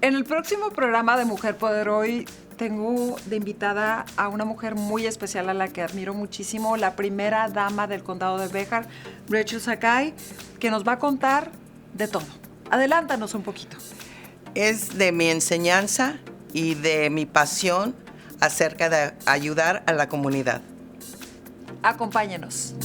En el próximo programa de Mujer Poder Hoy tengo de invitada a una mujer muy especial a la que admiro muchísimo, la primera dama del condado de Béjar, Rachel Sakai, que nos va a contar de todo. Adelántanos un poquito. Es de mi enseñanza y de mi pasión acerca de ayudar a la comunidad. Acompáñenos.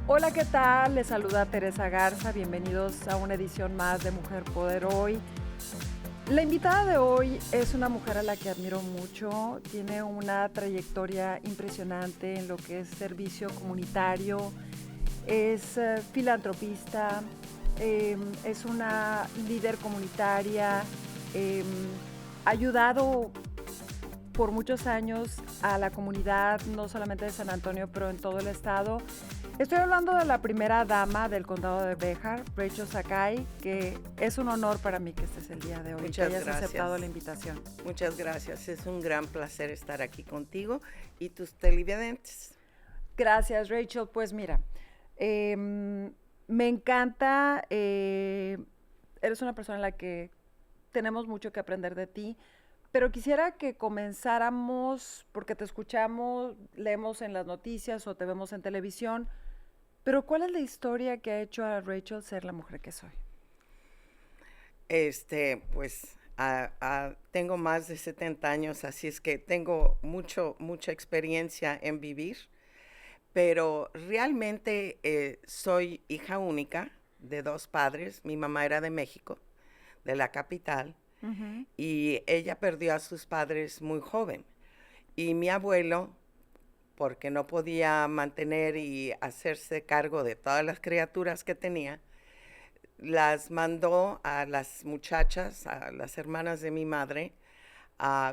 Hola, ¿qué tal? Les saluda Teresa Garza. Bienvenidos a una edición más de Mujer Poder Hoy. La invitada de hoy es una mujer a la que admiro mucho. Tiene una trayectoria impresionante en lo que es servicio comunitario. Es filantropista, es una líder comunitaria. Ha ayudado por muchos años a la comunidad, no solamente de San Antonio, pero en todo el estado. Estoy hablando de la primera dama del condado de Béjar, Rachel Sakai, que es un honor para mí que estés el día de hoy, Muchas que hayas gracias. aceptado la invitación. Muchas gracias. Es un gran placer estar aquí contigo y tus televidentes. Gracias, Rachel. Pues mira, me encanta, eres una persona en la que tenemos mucho que aprender de ti, pero quisiera que comenzáramos, porque te escuchamos, leemos en las noticias o te vemos en televisión, pero ¿cuál es la historia que ha hecho a Rachel ser la mujer que soy? Tengo más de 70 años, así es que tengo mucha experiencia en vivir, pero realmente soy hija única de dos padres. Mi mamá era de México, de la capital, y ella perdió a sus padres muy joven. Y mi abuelo, porque no podía mantener y hacerse cargo de todas las criaturas que tenía, las mandó a las muchachas, a las hermanas de mi madre,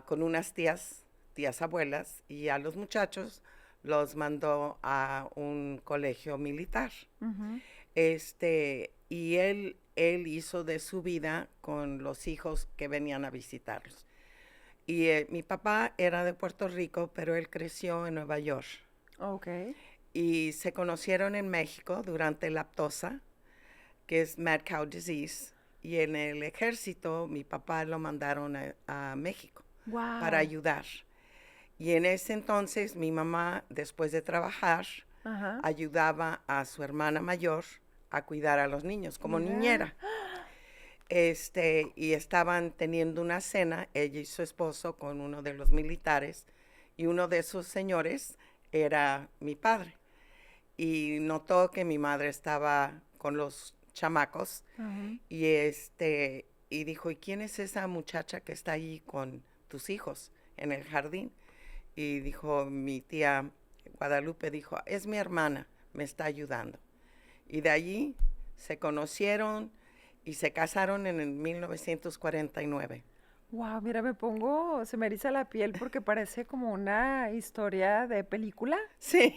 con unas tías abuelas, y a los muchachos los mandó a un colegio militar. Y él hizo de su vida con los hijos que venían a visitarlos. Y mi papá era de Puerto Rico, pero él creció en Nueva York. Okay. Y se conocieron en México durante la aptosa, que es Mad Cow Disease. Y en el ejército, mi papá lo mandaron a México para ayudar. Y en ese entonces, mi mamá, después de trabajar, ayudaba a su hermana mayor a cuidar a los niños como niñera. Y estaban teniendo una cena, ella y su esposo, con uno de los militares, y uno de esos señores era mi padre. Y notó que mi madre estaba con los chamacos, y dijo, ¿y quién es esa muchacha que está ahí con tus hijos en el jardín? Y dijo, mi tía Guadalupe dijo, es mi hermana, me está ayudando. Y de allí se conocieron y se casaron en el 1949. Wow, mira, se me eriza la piel porque parece como una historia de película. Sí.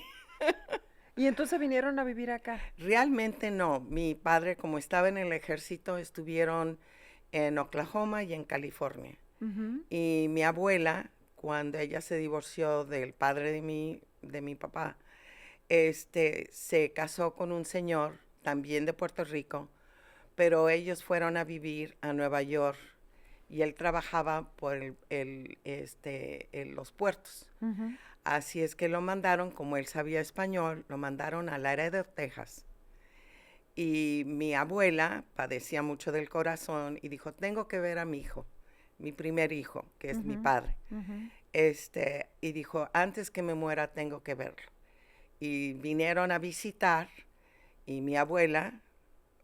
¿Y entonces vinieron a vivir acá? Realmente no. Mi padre, como estaba en el ejército, estuvieron en Oklahoma y en California. Y mi abuela, cuando ella se divorció del padre de mi papá, se casó con un señor también de Puerto Rico, pero ellos fueron a vivir a Nueva York y él trabajaba por los puertos. Así es que lo mandaron, como él sabía español, lo mandaron a Laredo, Texas. Y mi abuela padecía mucho del corazón y dijo, tengo que ver a mi hijo, mi primer hijo, que es mi padre. Y dijo, antes que me muera tengo que verlo. Y vinieron a visitar y mi abuela,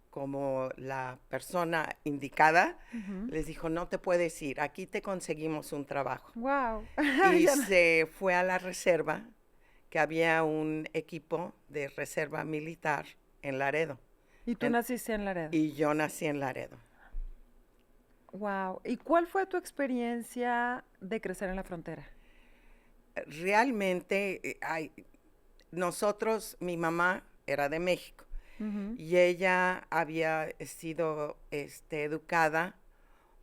como la persona indicada, les dijo, no te puedes ir, aquí te conseguimos un trabajo. Wow. Y se fue a la reserva, que había un equipo de reserva militar en Laredo. ¿Y tú naciste en Laredo? Y yo nací en Laredo. Wow. ¿Y cuál fue tu experiencia de crecer en la frontera? Realmente, nosotros, mi mamá era de México Ujú. y ella había sido educada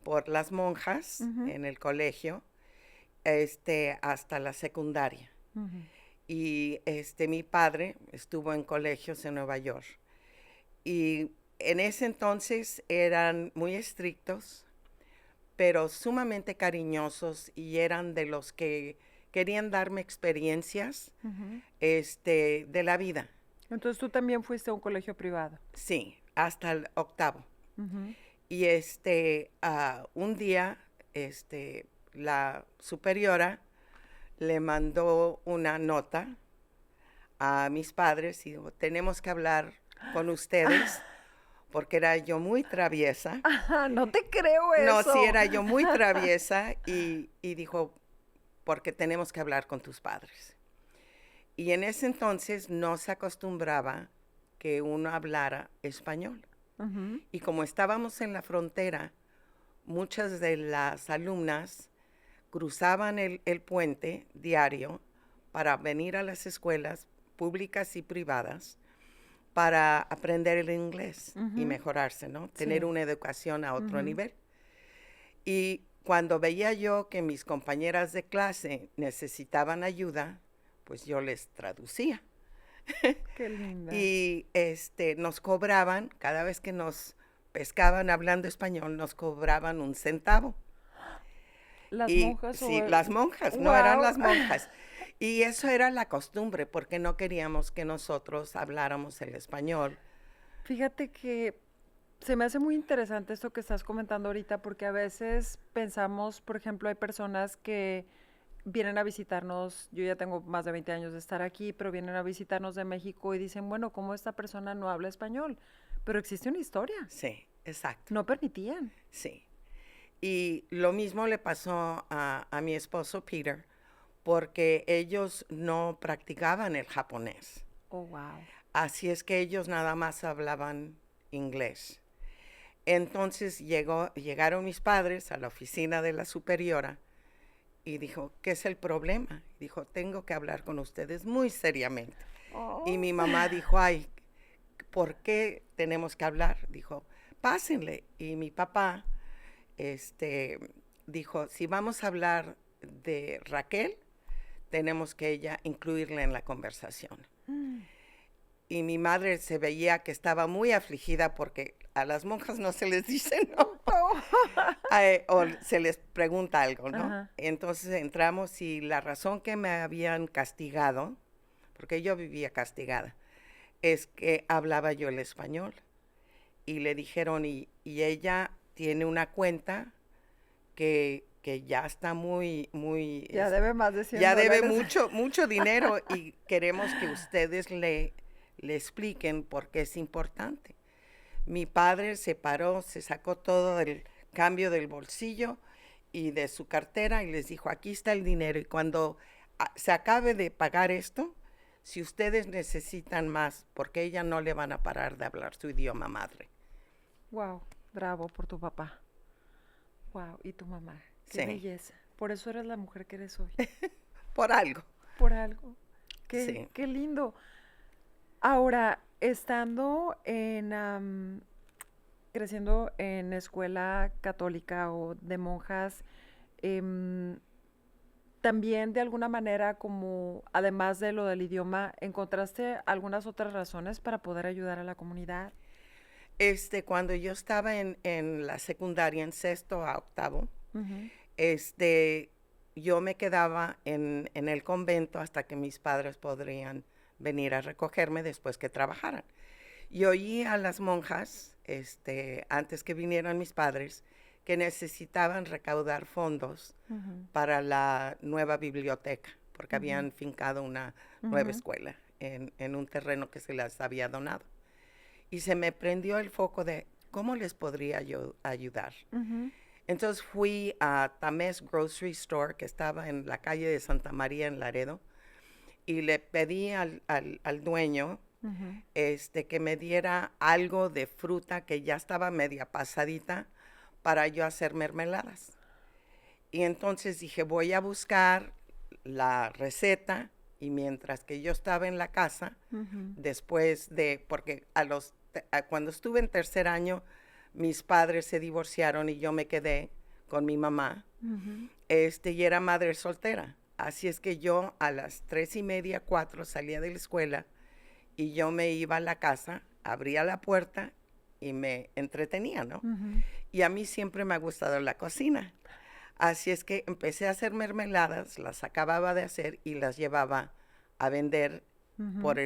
por las monjas Ujú. en el colegio hasta la secundaria. Ujú. Y mi padre estuvo en colegios en Nueva York. Y en ese entonces eran muy estrictos, pero sumamente cariñosos y eran de los que querían darme experiencias Ujú. de la vida. Entonces tú también fuiste a un colegio privado. Sí, hasta el octavo. Ujú. Y un día, la superiora le mandó una nota a mis padres y dijo, tenemos que hablar con ustedes, porque era yo muy traviesa. Ajá, no te creo No, sí, eso. era yo muy traviesa y dijo, porque tenemos que hablar con tus padres. Y en ese entonces no se acostumbraba que uno hablara español. Ujú. Y como estábamos en la frontera, muchas de las alumnas cruzaban el puente diario para venir a las escuelas públicas y privadas para aprender el inglés y Ujú. mejorarse, ¿no? Tener Sí. una educación a otro Ujú. nivel. Y cuando veía yo que mis compañeras de clase necesitaban ayuda, pues yo les traducía. Qué lindas. Y nos cobraban, cada vez que nos pescaban hablando español, nos cobraban un centavo. Las Y monjas sí, o... las monjas, no eran Wow. las monjas. Y eso era la costumbre, porque no queríamos que nosotros habláramos el español. Fíjate que se me hace muy interesante esto que estás comentando ahorita, porque a veces pensamos, por ejemplo, hay personas que vienen a visitarnos, yo ya tengo más de 20 años de estar aquí, pero vienen a visitarnos de México y dicen, bueno, ¿cómo esta persona no habla español? Pero existe una historia, Sí, exacto, no permitían. sí. Y lo mismo le pasó a mi esposo Peter, porque ellos no practicaban el japonés. Oh, wow. Así es que ellos nada más hablaban inglés. Entonces llegaron mis padres a la oficina de la superiora y dijo, ¿qué es el problema? Dijo, tengo que hablar con ustedes muy seriamente. Y Oh. mi mamá dijo, ay, ¿por qué tenemos que hablar? Dijo, pásenle. Y mi papá dijo, si vamos a hablar de Raquel, tenemos que ella incluirla en la conversación. Mm. Y mi madre se veía que estaba muy afligida porque a las monjas no se les dice no, Oh. o se les pregunta algo, ¿no? Ajá. Entonces entramos y la razón que me habían castigado, porque yo vivía castigada, es que hablaba yo el español. Y le dijeron, y ella tiene una cuenta que ya está muy, Ya debe más de 100 ya debe dólares. mucho dinero y queremos que ustedes le expliquen por qué es importante. Mi padre se paró, se sacó todo el cambio del bolsillo y de su cartera y les dijo, aquí está el dinero y cuando se acabe de pagar esto, si ustedes necesitan más, porque ella no le van a parar de hablar su idioma madre. Wow, bravo por tu papá. Wow, y tu mamá. Qué Sí, belleza. Por eso eres la mujer que eres hoy. por algo. Por algo. Sí. Qué lindo. Ahora, estando creciendo en escuela católica o de monjas, em, también de alguna manera, como además de lo del idioma, ¿encontraste algunas otras razones para poder ayudar a la comunidad? Cuando yo estaba en la secundaria, en sexto a octavo, Ujú. este, yo me quedaba en el convento hasta que mis padres podrían venir a recogerme después que trabajaran. Y oí a las monjas, antes que vinieran mis padres, que necesitaban recaudar fondos Ujú. para la nueva biblioteca, porque Ujú. habían fincado una nueva Ujú. escuela en un terreno que se les había donado. Y se me prendió el foco de cómo les podría yo ayudar. Ujú. Entonces fui a Tamés Grocery Store, que estaba en la calle de Santa María en Laredo, y le pedí al dueño Ujú. que me diera algo de fruta que ya estaba media pasadita para yo hacer mermeladas. Y entonces dije, voy a buscar la receta Y mientras que yo estaba en la casa, Ujú. después de, porque cuando estuve en tercer año, mis padres se divorciaron y yo me quedé con mi mamá, Ujú. y era madre soltera. Así es que yo a las 3:30, 4 salía de la escuela y yo me iba a la casa, abría la puerta y me entretenía, ¿no? Ujú. Y a mí siempre me ha gustado la cocina. Así es que empecé a hacer mermeladas, las acababa de hacer y las llevaba a vender Ujú. por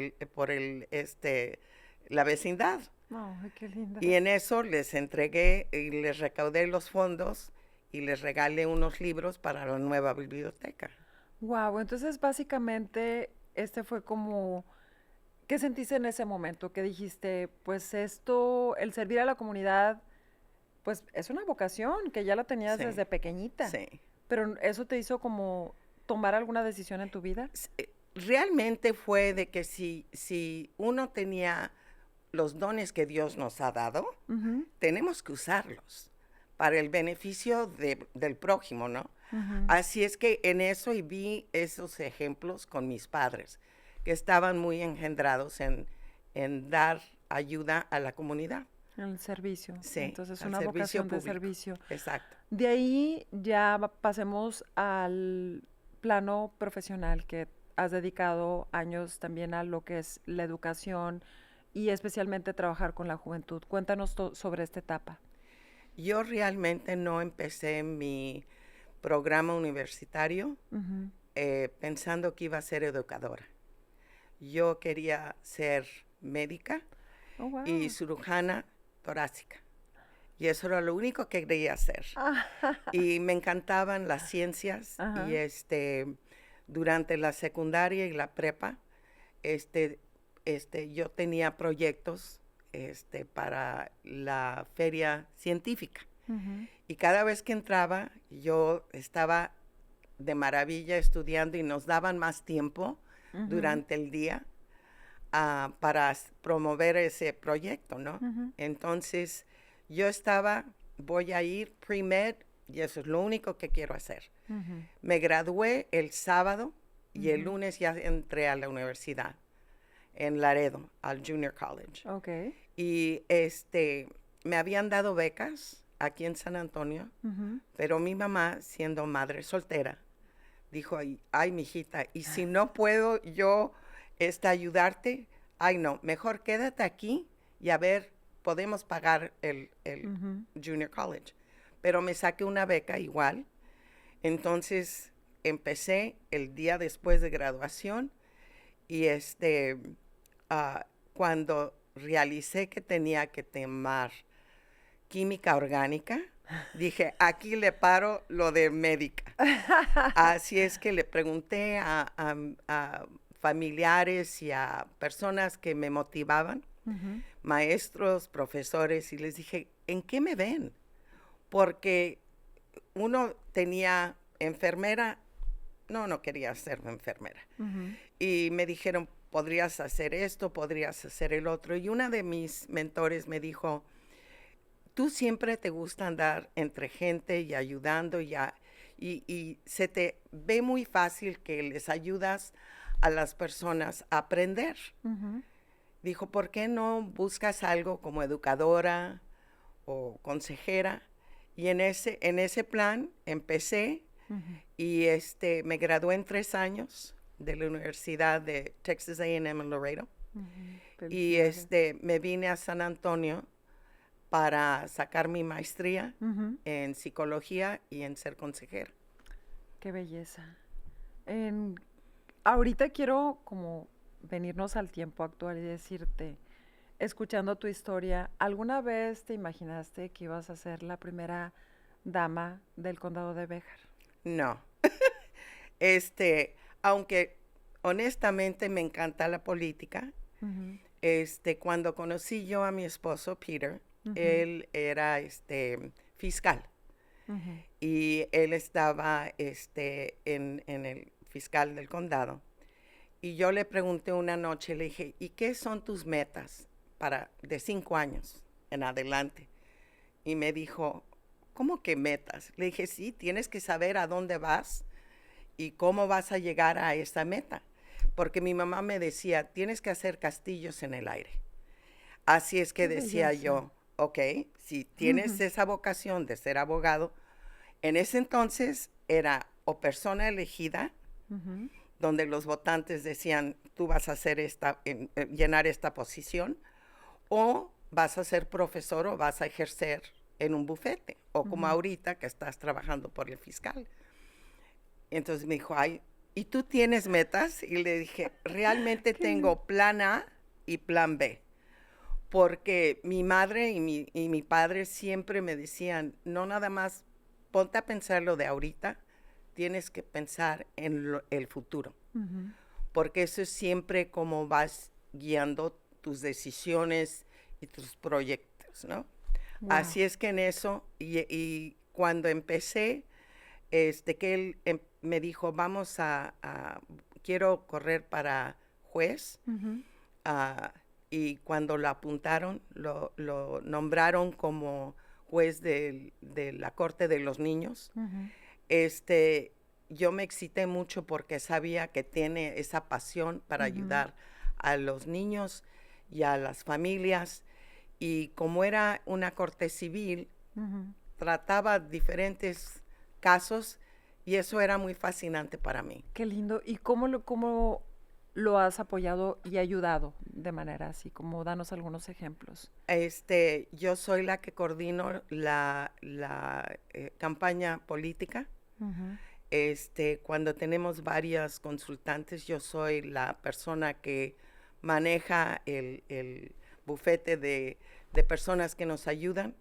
la vecindad. Ay, qué linda. Y en eso les entregué y les recaudé los fondos y les regalé unos libros para la nueva biblioteca. Wow, entonces básicamente este fue como, ¿qué sentiste en ese momento? Que dijiste, pues esto, el servir a la comunidad, pues es una vocación que ya la tenías Sí, desde pequeñita, sí. pero eso te hizo como tomar alguna decisión en tu vida. Realmente fue de que si uno tenía los dones que Dios nos ha dado, Ujú. tenemos que usarlos para el beneficio del prójimo, ¿no? Ujú. Así es que en eso y vi esos ejemplos con mis padres, que estaban muy engendrados en dar ayuda a la comunidad. El servicio. Sí, Entonces, al una servicio vocación de público. servicio. Exacto. De ahí ya pasemos al plano profesional, que has dedicado años también a lo que es la educación y especialmente trabajar con la juventud. Cuéntanos sobre esta etapa. Yo realmente no empecé mi programa universitario Ujú. pensando que iba a ser educadora. Yo quería ser médica Oh, y wow. cirujana torácica. Y eso era lo único que quería hacer. Y me encantaban las ciencias y Ajá. durante la secundaria y la prepa, este, yo tenía proyectos para la feria científica. Ujú. Y cada vez que entraba, yo estaba de maravilla estudiando y nos daban más tiempo Ujú. durante el día para promover ese proyecto, ¿no? Ujú. Entonces, yo voy a ir pre-med y eso es lo único que quiero hacer. Ujú. Me gradué el sábado y el Ujú. lunes ya entré a la universidad en Laredo, al Junior College. Ok. Y me habían dado becas aquí en San Antonio, Ujú. pero mi mamá, siendo madre soltera, dijo, ay, mijita, y si no puedo yo ayudarte, ay, no, mejor quédate aquí y a ver, podemos pagar el Ujú. Junior College. Pero me saqué una beca igual. Entonces empecé el día después de graduación y cuando realicé que tenía que tomar química orgánica, dije, aquí le paro lo de médica. Así es que le pregunté a familiares y a personas que me motivaban, Ujú. maestros, profesores, y les dije, ¿en qué me ven? Porque uno tenía enfermera, no quería ser enfermera. Ujú. Y me dijeron, podrías hacer esto, podrías hacer el otro. Y una de mis mentores me dijo, tú siempre te gusta andar entre gente y ayudando y se te ve muy fácil que les ayudas a las personas a aprender. Ujú. Dijo, ¿por qué no buscas algo como educadora o consejera? Y en ese plan empecé Ujú. y me gradué en 3 años de la Universidad de Texas A&M en Laredo. Ujú. Y Felicidades. me vine a San Antonio para sacar mi maestría Ujú. en psicología y en ser consejera. Qué belleza. En- Ahorita quiero como venirnos al tiempo actual y decirte, escuchando tu historia, ¿alguna vez te imaginaste que ibas a ser la primera dama del condado de Béjar? No, aunque honestamente me encanta la política, Ujú. cuando conocí yo a mi esposo Peter, Ujú. él era fiscal Ujú. y él estaba en el fiscal del condado. Y yo le pregunté una noche, le dije, ¿y qué son tus metas de 5 años en adelante? Y me dijo, ¿cómo que metas? Le dije, sí, tienes que saber a dónde vas y cómo vas a llegar a esa meta. porque mi mamá me decía, tienes que hacer castillos en el aire. Así es que Qué decía belleza. yo, ok, si tienes Ujú, esa vocación de ser abogado, en ese entonces era o persona elegida, ujú. donde los votantes decían, tú vas a hacer llenar esta posición, o vas a ser profesor o vas a ejercer en un bufete, o como Ujú. ahorita que estás trabajando por el fiscal. Entonces me dijo, ay, ¿y tú tienes metas? Y le dije, realmente Qué lindo. tengo plan A y plan B, porque mi madre y mi padre siempre me decían, no nada más ponte a pensar lo de ahorita, tienes que pensar en el futuro, Ujú. porque eso es siempre como vas guiando tus decisiones y tus proyectos, ¿no? Wow. Así es que en eso, y cuando empecé, que él me dijo, quiero correr para juez, Ujú, ah, y cuando lo apuntaron, lo nombraron como juez de la Corte de los Niños. ujú. Este, yo me excité mucho porque sabía que tiene esa pasión para Ujú, ayudar a los niños y a las familias. Y como era una corte civil, ujú. trataba diferentes casos y eso era muy fascinante para mí. Qué lindo. ¿Y cómo lo has apoyado y ayudado de manera así? Como danos algunos ejemplos. Yo soy la que coordino la campaña política. Ujú, Cuando tenemos varias consultantes, yo soy la persona que maneja el bufete de personas que nos ayudan.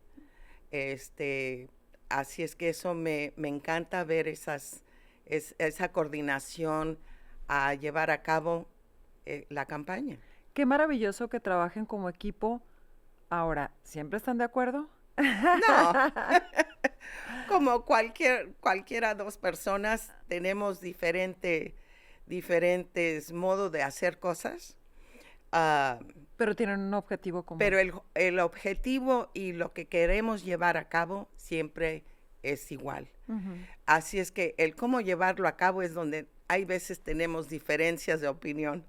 Este, Así es que eso me encanta ver esa coordinación a llevar a cabo la campaña. qué maravilloso que trabajen como equipo. Ahora, ¿siempre están de acuerdo? No, como cualquiera dos personas, tenemos diferentes modos de hacer cosas, ah, Pero tienen un objetivo común. pero el objetivo y lo que queremos llevar a cabo siempre es igual. Ujú. Así es que el cómo llevarlo a cabo es donde hay veces tenemos diferencias de opinión.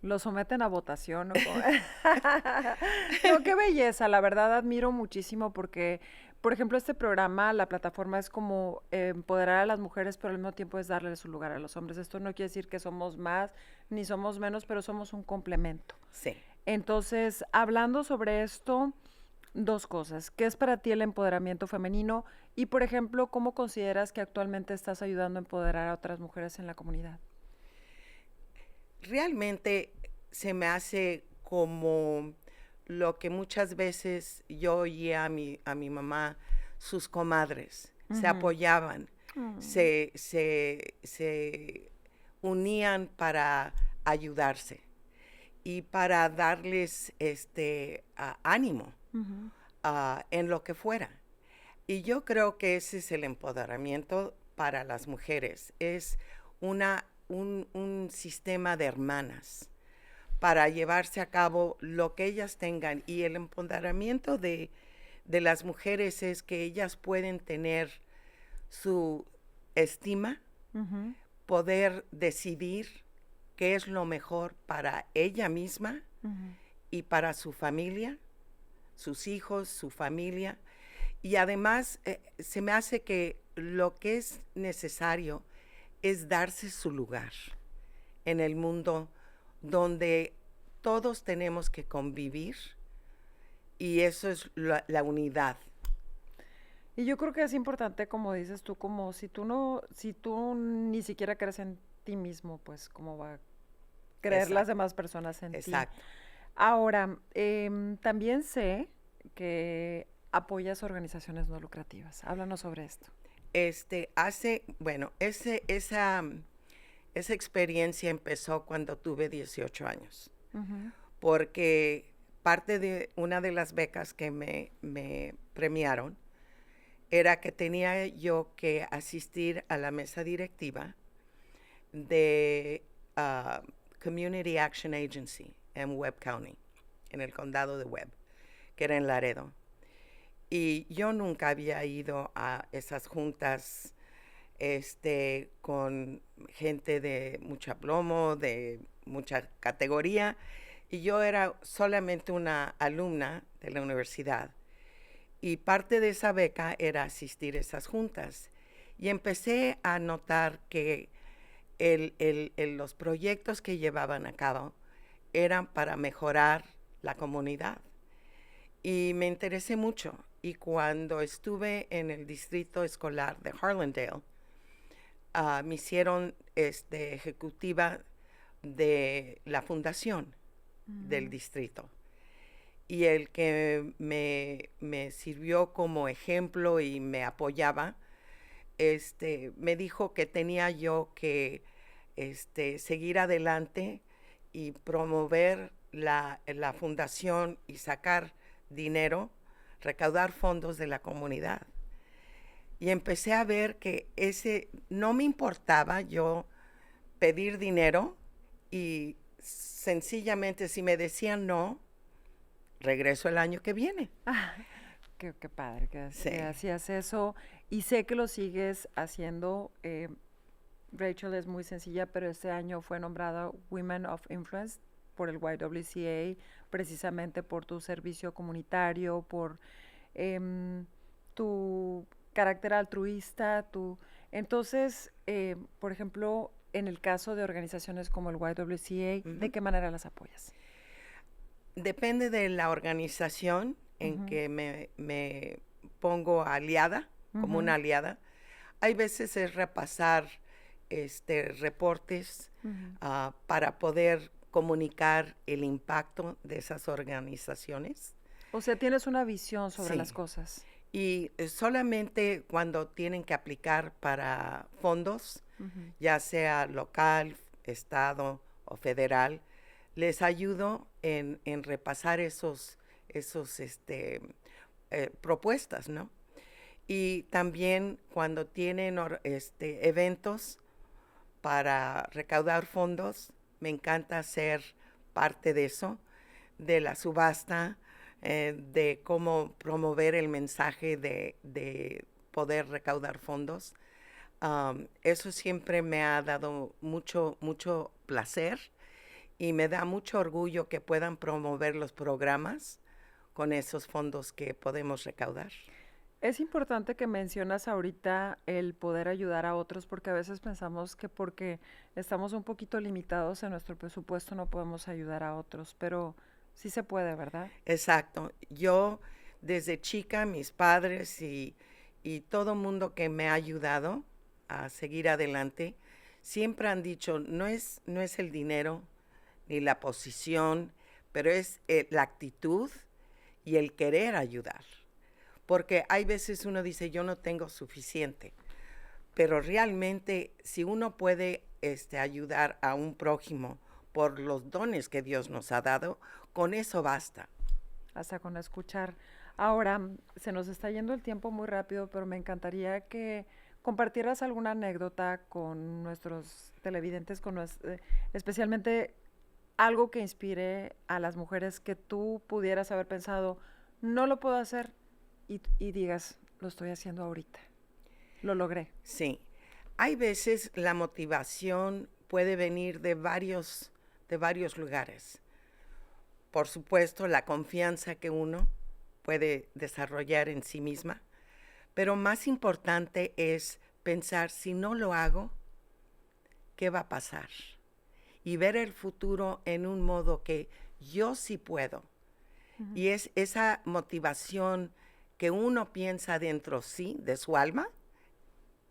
Lo someten a votación, ¿no? No, qué belleza, la verdad admiro muchísimo porque, por ejemplo, este programa, la plataforma es como empoderar a las mujeres, pero al mismo tiempo es darle su lugar a los hombres. Esto no quiere decir que somos más ni somos menos, pero somos un complemento. Sí. Entonces, hablando sobre esto, dos cosas. ¿Qué es para ti el empoderamiento femenino? Y, por ejemplo, ¿cómo consideras que actualmente estás ayudando a empoderar a otras mujeres en la comunidad? Realmente se me hace como lo que muchas veces yo oía a mi mamá, sus comadres, se Ujú. apoyaban, Mm. se unían para ayudarse y para darles ánimo Ujú. en lo que fuera. Y yo creo que ese es el empoderamiento para las mujeres, es un sistema de hermanas para llevarse a cabo lo que ellas tengan. Y el empoderamiento de las mujeres es que ellas pueden tener su estima, Ujú. poder decidir qué es lo mejor para ella misma Ujú. y para su familia, sus hijos, su familia. Y además se me hace que lo que es necesario es darse su lugar en el mundo donde todos tenemos que convivir y eso es la unidad. Y yo creo que es importante, como dices tú, como si tú ni siquiera crees en ti mismo, pues cómo va a creer las Exacto, demás personas en ti. exacto. Ahora, también sé que apoyas organizaciones no lucrativas. Háblanos sobre esto. Bueno, esa experiencia empezó cuando tuve 18 años, Ujú, porque parte de una de las becas que me premiaron era que tenía yo que asistir a la mesa directiva de Community Action Agency en Webb County, en el condado de Webb, que era en Laredo. Y yo nunca había ido a esas juntas con gente de mucha plomo, de mucha categoría, y yo era solamente una alumna de la universidad. Y parte de esa beca era asistir a esas juntas. Y empecé a notar que los proyectos que llevaban a cabo eran para mejorar la comunidad. Y me interesé mucho. Y cuando estuve en el distrito escolar de Harlandale, me hicieron ejecutiva de la fundación del distrito. Y el que me sirvió como ejemplo y me apoyaba, me dijo que tenía yo que seguir adelante y promover la fundación y sacar dinero, recaudar fondos de la comunidad. Y empecé a ver que no me importaba yo pedir dinero, y sencillamente si me decían no, regreso el año que viene. Qué padre que Sí. hacías eso, y sé que lo sigues haciendo. Rachel es muy sencilla, pero este año fue nombrada Women of Influence por el YWCA, precisamente por tu servicio comunitario, por tu carácter altruista. Entonces, por ejemplo, en el caso de organizaciones como el YWCA, ¿de qué manera las apoyas? Depende de la organización en que me pongo aliada, como una aliada. Hay veces es repasar reportes para poder comunicar el impacto de esas organizaciones. O sea, tienes una visión sobre Sí. las cosas. Y solamente cuando tienen que aplicar para fondos, ya sea local, estado o federal, les ayudo en repasar esos propuestas, ¿no? Y también cuando tienen eventos para recaudar fondos, me encanta ser parte de eso, de la subasta, de cómo promover el mensaje de poder recaudar fondos. Eso siempre me ha dado mucho, mucho placer, y me da mucho orgullo que puedan promover los programas con esos fondos que podemos recaudar. Es importante que mencionas ahorita el poder ayudar a otros, porque a veces pensamos que porque estamos un poquito limitados en nuestro presupuesto no podemos ayudar a otros, pero sí se puede, ¿verdad? Exacto. Yo desde chica, mis padres y todo mundo que me ha ayudado a seguir adelante, siempre han dicho, no es el dinero ni la posición, pero es la actitud y el querer ayudar. Porque hay veces uno dice, yo no tengo suficiente, pero realmente si uno puede ayudar a un prójimo por los dones que Dios nos ha dado, con eso basta. Hasta con escuchar. Ahora, se nos está yendo el tiempo muy rápido, pero me encantaría que compartieras alguna anécdota con nuestros televidentes, especialmente algo que inspire a las mujeres que tú pudieras haber pensado, no lo puedo hacer, y digas, lo estoy haciendo ahorita, lo logré. Sí, hay veces la motivación puede venir de varios lugares. Por supuesto, la confianza que uno puede desarrollar en sí misma, pero más importante es pensar, si no lo hago, ¿qué va a pasar? Y ver el futuro en un modo que yo sí puedo. Y es esa motivación que uno piensa dentro sí, de su alma,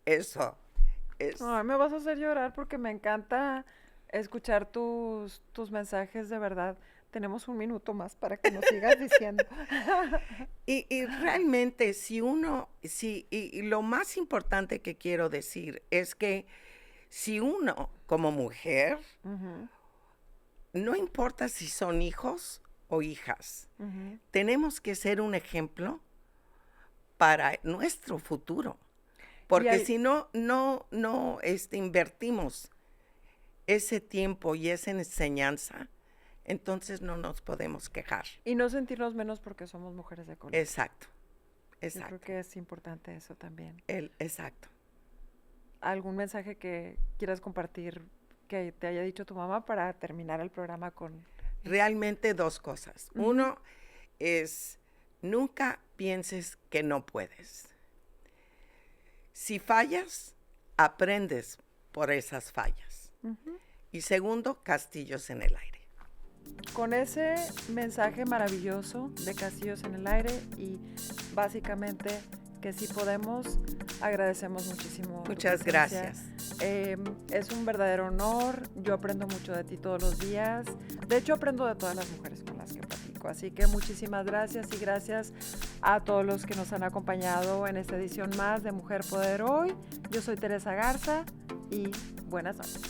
eso es. Ay, me vas a hacer llorar porque me encanta escuchar tus mensajes, de verdad. Tenemos un minuto más para que nos sigas diciendo. Y realmente y lo más importante que quiero decir es que si uno como mujer, no importa si son hijos o hijas, tenemos que ser un ejemplo para nuestro futuro. Porque si no invertimos ese tiempo y esa enseñanza, entonces no nos podemos quejar. Y no sentirnos menos porque somos mujeres de color. Exacto. Yo creo que es importante eso también. Exacto. ¿Algún mensaje que quieras compartir que te haya dicho tu mamá para terminar el programa con... Realmente dos cosas. Uno es, nunca pienses que no puedes. Si fallas, aprendes por esas fallas. Y segundo, castillos en el aire. Con ese mensaje maravilloso de castillos en el aire y básicamente que sí podemos, agradecemos muchísimo. Muchas gracias. Es un verdadero honor, yo aprendo mucho de ti todos los días, de hecho aprendo de todas las mujeres con las que platico, así que muchísimas gracias y gracias a todos los que nos han acompañado en esta edición más de Mujer Poder Hoy. Yo soy Teresa Garza y buenas noches.